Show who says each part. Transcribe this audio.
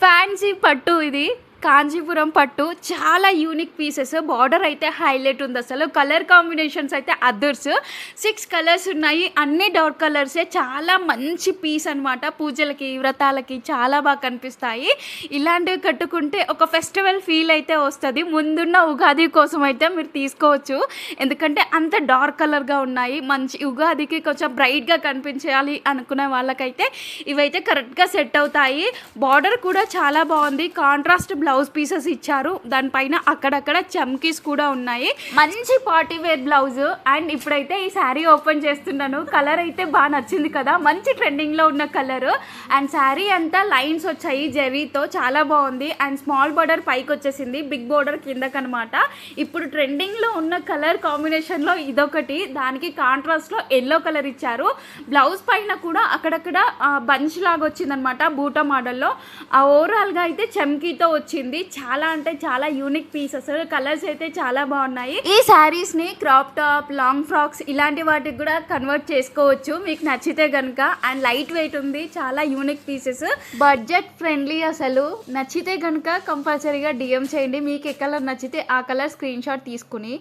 Speaker 1: Fancy పట్టు ఇది కాంచీపురం పట్టు చాలా యూనిక్ పీసెస్. బార్డర్ అయితే హైలైట్ ఉంది. అసలు కలర్ కాంబినేషన్స్ అయితే అదర్స్. 6 కలర్స్ ఉన్నాయి. అన్ని డార్క్ కలర్సే. చాలా మంచి పీస్ అనమాట. పూజలకి వ్రతాలకి చాలా బాగా కనిపిస్తాయి. ఇలాంటివి కట్టుకుంటే ఒక ఫెస్టివల్ ఫీల్ అయితే వస్తుంది. ముందున్న ఉగాది కోసం అయితే మీరు తీసుకోవచ్చు. ఎందుకంటే అంత డార్క్ కలర్గా ఉన్నాయి. మంచి ఉగాదికి కొంచెం బ్రైట్గా కనిపించాలి అనుకునే వాళ్ళకైతే ఇవైతే కరెక్ట్గా సెట్ అవుతాయి. బార్డర్ కూడా చాలా బాగుంది. కాంట్రాస్ట్ బ్లౌజ్ పీసెస్ ఇచ్చారు. దానిపైన అక్కడక్కడ చమ్కీస్ కూడా ఉన్నాయి. మంచి పార్టీ వేర్ బ్లౌజ్. అండ్ ఇప్పుడైతే ఈ శారీ ఓపెన్ చేస్తున్నాను. కలర్ అయితే బాగా నచ్చింది కదా, మంచి ట్రెండింగ్లో ఉన్న కలర్. అండ్ శారీ అంతా లైన్స్ వచ్చాయి జరీతో, చాలా బాగుంది. అండ్ స్మాల్ బార్డర్ పైకి వచ్చేసింది, బిగ్ బార్డర్ కిందకనమాట. ఇప్పుడు ట్రెండింగ్లో ఉన్న కలర్ కాంబినేషన్లో ఇదొకటి. దానికి కాంట్రాస్ట్లో ఎల్లో కలర్ ఇచ్చారు. బ్లౌజ్ పైన కూడా అక్కడక్కడ బంచ్ లాగా వచ్చిందనమాట, బూటా మోడల్లో. ఓవరాల్గా అయితే చమ్కీతో వచ్చింది. చాలా అంటే చాలా యూనిక్ పీసెస్. కలర్స్ అయితే చాలా బాగున్నాయి. ఈ శారీస్ ని క్రాప్ టాప్, లాంగ్ ఫ్రాక్స్ ఇలాంటి వాటికి కూడా కన్వర్ట్ చేసుకోవచ్చు మీకు నచ్చితే గనుక. అండ్ లైట్ వెయిట్ ఉంది. చాలా యూనిక్ పీసెస్, బడ్జెట్ ఫ్రెండ్లీ. అసలు నచ్చితే గనుక కంపల్సరీగా డిఎం చేయండి. మీకు ఏ కలర్ నచ్చితే ఆ కలర్ స్క్రీన్ షాట్ తీసుకుని